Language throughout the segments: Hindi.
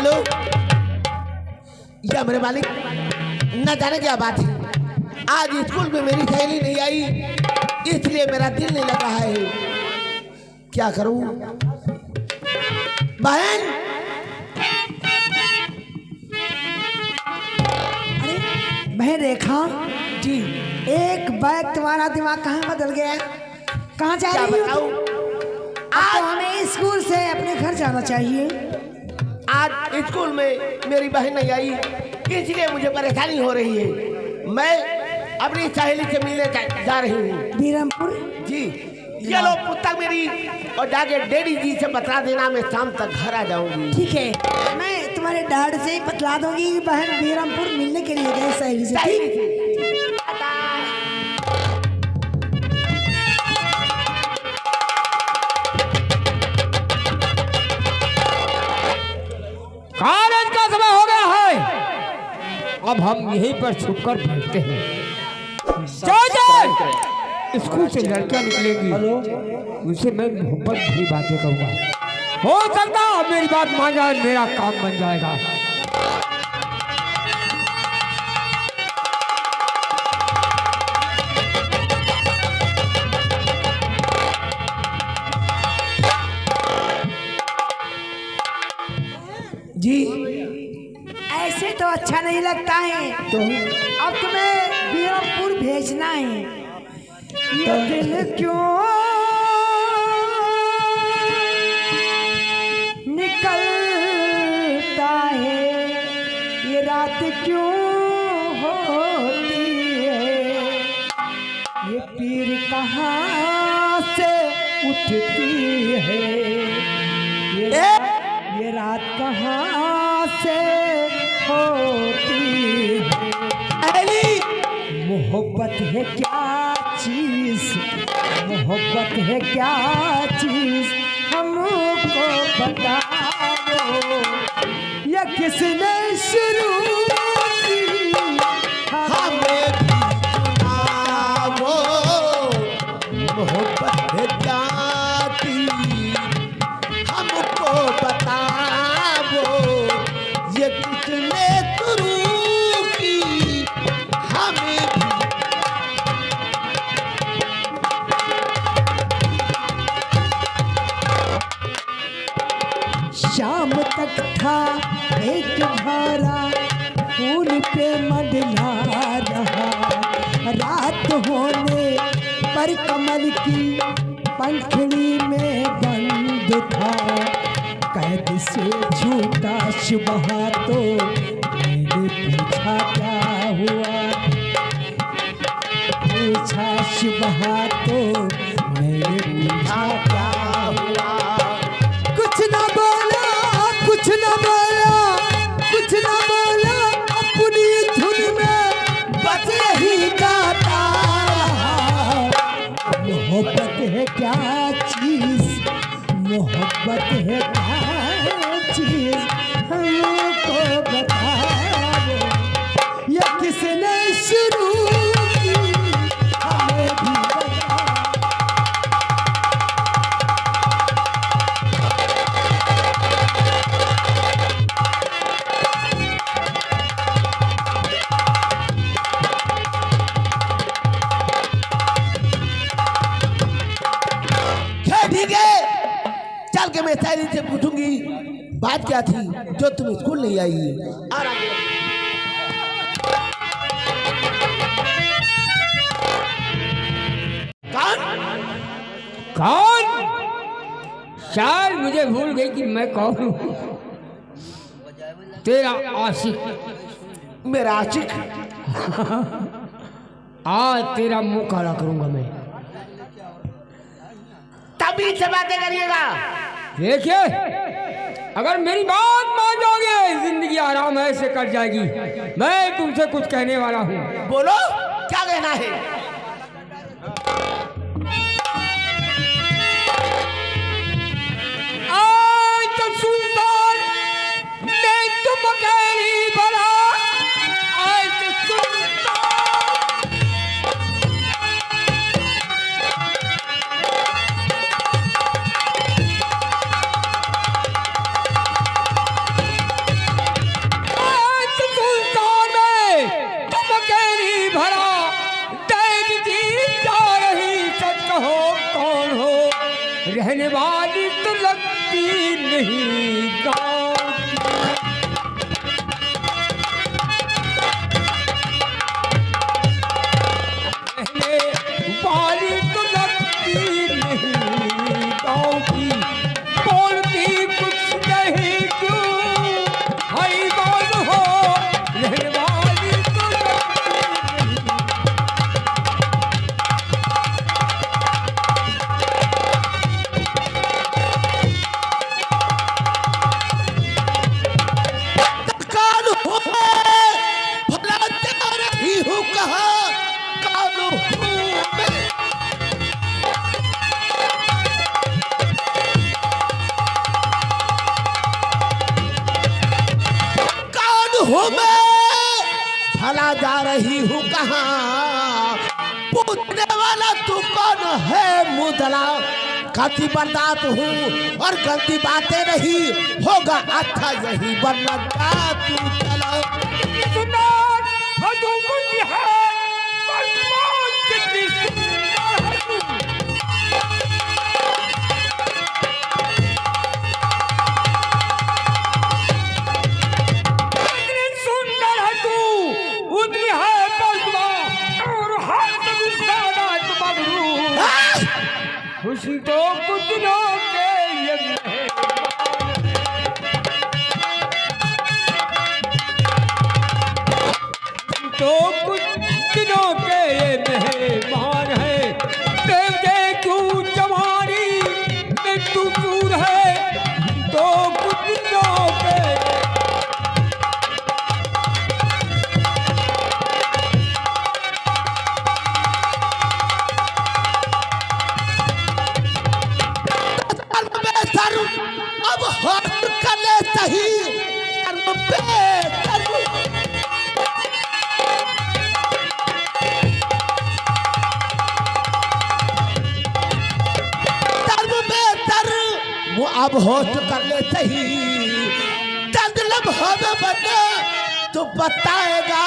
हेलो, या मेरे मालिक, न जाने क्या बात है, आज स्कूल में मेरी सहेली नहीं आई, इसलिए मेरा दिल नहीं लग रहा है। क्या करूं? बहन, अरे बहन रेखा जी, एक बैग तुम्हारा दिमाग कहाँ बदल गया? कहाँ जा क्या रही हो बताऊं? तुम? आज हमें स्कूल से अपने घर जाना चाहिए। आज स्कूल में मेरी बहन नहीं आई, इसलिए मुझे परेशानी हो रही है। मैं अपनी सहेली से मिलने जा रही हूँ। बीरमपुर जी, ये लो पुस्तक मेरी, और जाके डैडी जी से बता देना मैं शाम तक घर आ जाऊंगी। ठीक है, मैं तुम्हारे डैड से ही बतला दूंगी कि बहन बीरमपुर मिलने के लिए गए सहेली से। ठीक? कॉलेज का समय हो गया है, अब हम यहीं पर छुपकर बैठते हैं। स्कूल से लड़कियां निकलेंगी, उनसे मैं मोहब्बत भरी बातें कहूँगा। हो सकता है मेरी बात मान जाए, मेरा काम बन जाएगा। जी, ऐसे तो अच्छा नहीं लगता है, तो अब तुम्हें बीरमपुर भेजना है। ये दिल क्यों निकलता है, ये रात क्यों होती है, ये पीर कहाँ से उठती है, ये रात कहाँ से होती है। मोहब्बत है क्या चीज, मोहब्बत है क्या चीज, हमको बताओ, या किसने शुरू की, हमें सुनाओ, मोहब्बत है क्या चीज, हमको बताओ, ये किसने शुरू की, हमें भी। शाम तक था एक धारा फूल पे मंडला रहा, रात होने पर कमल की पंखड़ी में बंद था, कैद से झूठा सुबह तो मैंने पूछा क्या हुआ, पूछा सुबह तो मैंने पूछा क्या हुआ, कुछ न बोला, कुछ न बोला, कुछ न बोला, अपनी धुन में बस यही गाता रहा। मोहब्बत है क्या चीज, मोहब्बत है क्या चीज, हमको बताओ, या किसने शुरू की, हमें भी बताओ। ठीक है, चल के मैं सहेली से पूछूंगी बात क्या थी जो तुम स्कूल नहीं आई। कौन? कौन? शायद मुझे भूल गई कि मैं कौन हूँ। तेरा आशिक। मेरा आशिक? आज तेरा मुंह काला करूंगा मैं। तभी से बातें करिएगा। देखिए, अगर मेरी बात मान जाओगे जिंदगी आराम ऐसे कट जाएगी। मैं तुमसे कुछ कहने वाला हूँ। बोलो, क्या कहना है? आज तो सुल्तान मैं तुम अकेली बड़ा, आज तो सुल्तान रहने वाली तो लगती नहीं गाँव की। रहने वाली तो लगती नहीं गाँव की, बोलती कुछ नहीं क्यों हाय बोल हो, रहने वाली तो लगती नहीं। कान हो भला जा रही हूँ कहाँ, कान हूँ मैं कान हूँ मैं भला जा रही हूँ कहाँ, पूछने वाला तू कौन है मुदला, गलती बर्दाश्त हूँ और गलती बातें नहीं, होगा अच्छा यही वरना जा तू चला। सुनार मधुबन है बलवान कितनी सुंदर है तू, कितनी सुंदर है तू, उतनी है बलवान और हर कभी ज्यादा मगरू। खुशी तो कुछ दिनों के लिए तो कुछ दिनों के ये मेहमान है, देखे क्यों जवानी में तू दूर है, तो कुछ दिनों के अब होश कर ले सही कर्म पे कर्म। कर्म बेहतर वो अब होश कर ले सही, चंद लम्हों में बने तो बताएगा,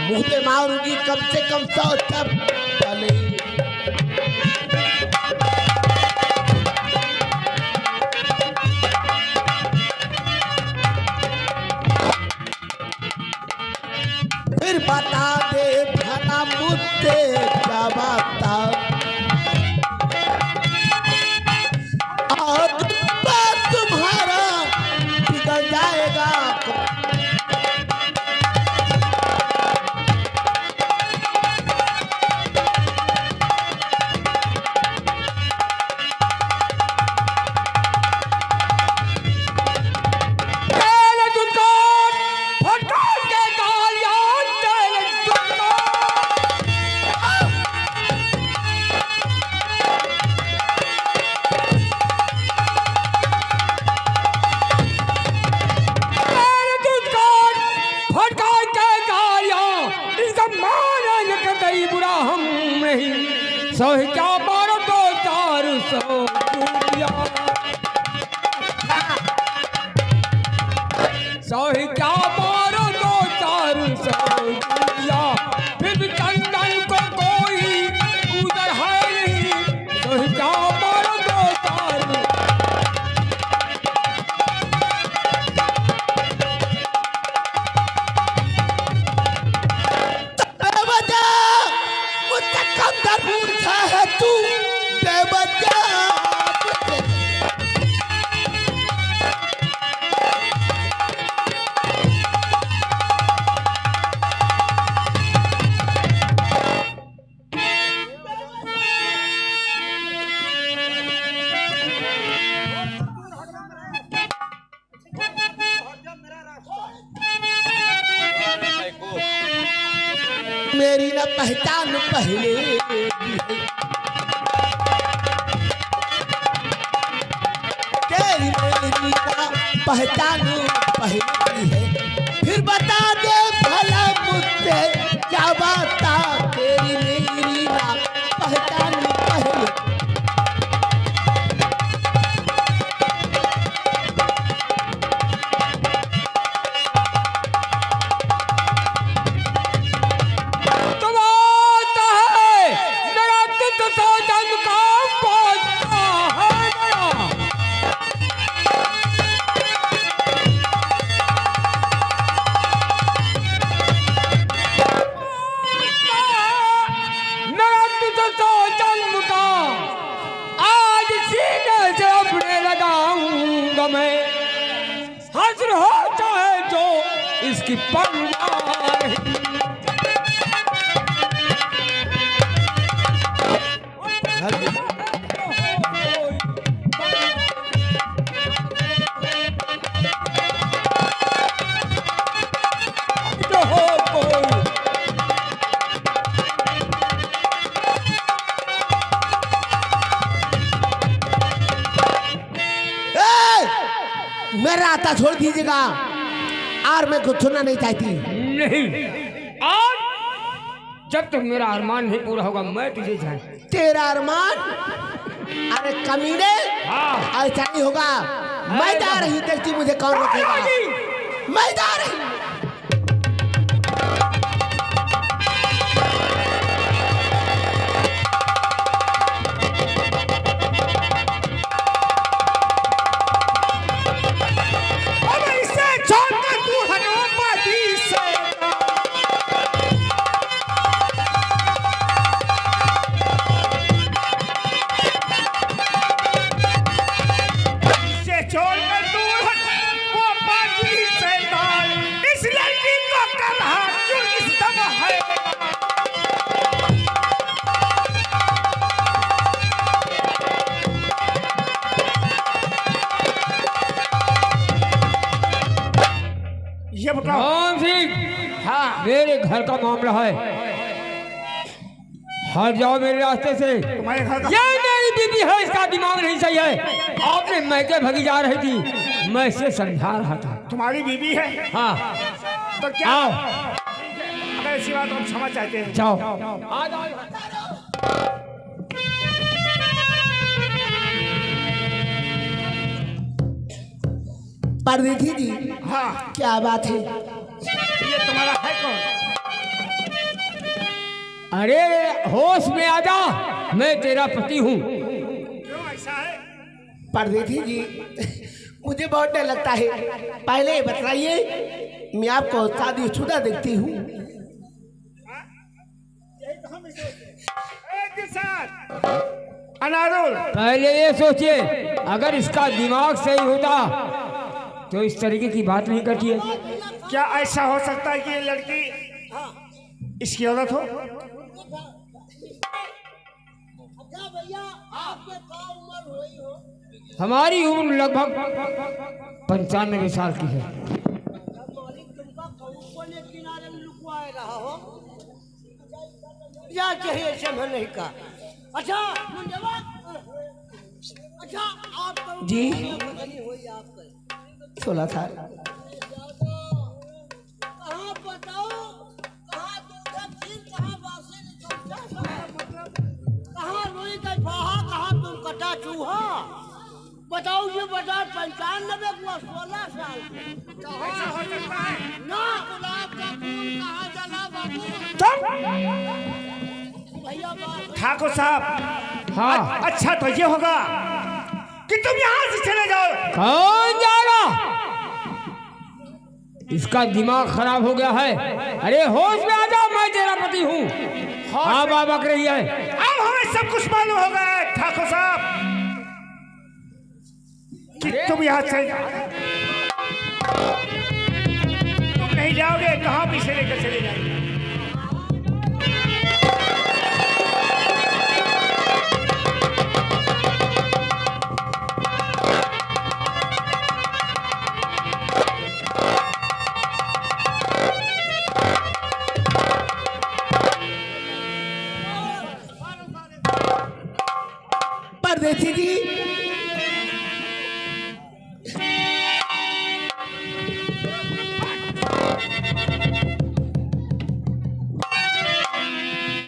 मुंह पे मारूंगी कम से कम 100 चप्पल। फिर बता दे भला मुझसे क्या बात, और बात तुम्हारा बिगड़ जाएगा। सौ क्या मारो 200-400 चूड़िया, सौ क्या मारो 200-400 चूड़िया, फिर भी चंदन को कोई उधर है नहीं, सौ क्या मारो 200-400। है तू बेवजह मेरी न पहचान पहले तेरी मेरी न पहचान पहले है, फिर बता दे भला मुझसे क्या बात, तेरी मेरी न पहचान पहले। मेरा दिल तो जन का पहुंचता है, जाऊंगा मैं, हाजिर हो चाहे जो इसकी परवाह नहीं। मेरा आता छोड़ दीजिएगा, और मैं कुछ सुनना नहीं चाहती। नहीं, आज जब तक मेरा अरमान नहीं पूरा होगा मैं तुझे जान। तेरा अरमान? अरे कमीने, हाँ। ऐसा नहीं होगा। मैं जा रही, देखती मुझे कौन रोकेगा। मैं जा रही। राम सिंह, हाँ मेरे घर का मामला है, हट जाओ मेरे रास्ते से। तुम्हारे घर का ये मेरी बीबी है, इसका दिमाग नहीं सही है। आपने मैके भगी जा रही थी, मैं इसे समझा रहा था। तुम्हारी बीबी है? हाँ, तो क्या? आओ। अगर ऐसी बात हम क्षमा चाहते हैं। जाओ। परदेसी जी, हाँ, क्या बात है? ये तुम्हारा है कौन? अरे होश में आ जा, मैं तेरा पति हूँ। क्यों ऐसा है? परदेसी जी, मुझे बहुत डर लगता है। पहले ये बताइए, मैं आपको शादीशुदा देखती हूँ। अनारुल, पहले ये सोचिए, अगर इसका दिमाग सही होता तो इस तरीके की बात नहीं करती है। क्या ऐसा हो सकता है कि ये लड़की इसकी औरत हो? हमारी उम्र लगभग 95 साल की है। या चाहिए समझ नहीं का। अच्छा अच्छा, आप जी, हुई आपका 16 साल। कहाँ बताओ, कहाँ दूध खीर, कहाँ बासी, कहाँ रोई का फाहा, कहाँ तुम कटा चूहा। बताओ ये बता 95 हुआ 16 साल। ऐसा हो सकता है? ना गुलाब का फूल कहाँ जला बाबू। भैया बात ठाकुर साहब, हाँ, अच्छा तो ये होगा कि तुम यहाँ से चले जाओ। कौन जाएगा? इसका दिमाग खराब हो गया है। अरे होश में आ जाओ, मैं तेरा पति हूँ। हाँ बाबा कर रही है। अब हमें सब कुछ मालूम हो गया है ठाकुर साहब कि तुम यहाँ से तुम नहीं जाओगे, कहाँ पीछे लेकर चले जाएंगे। परदेसी जी,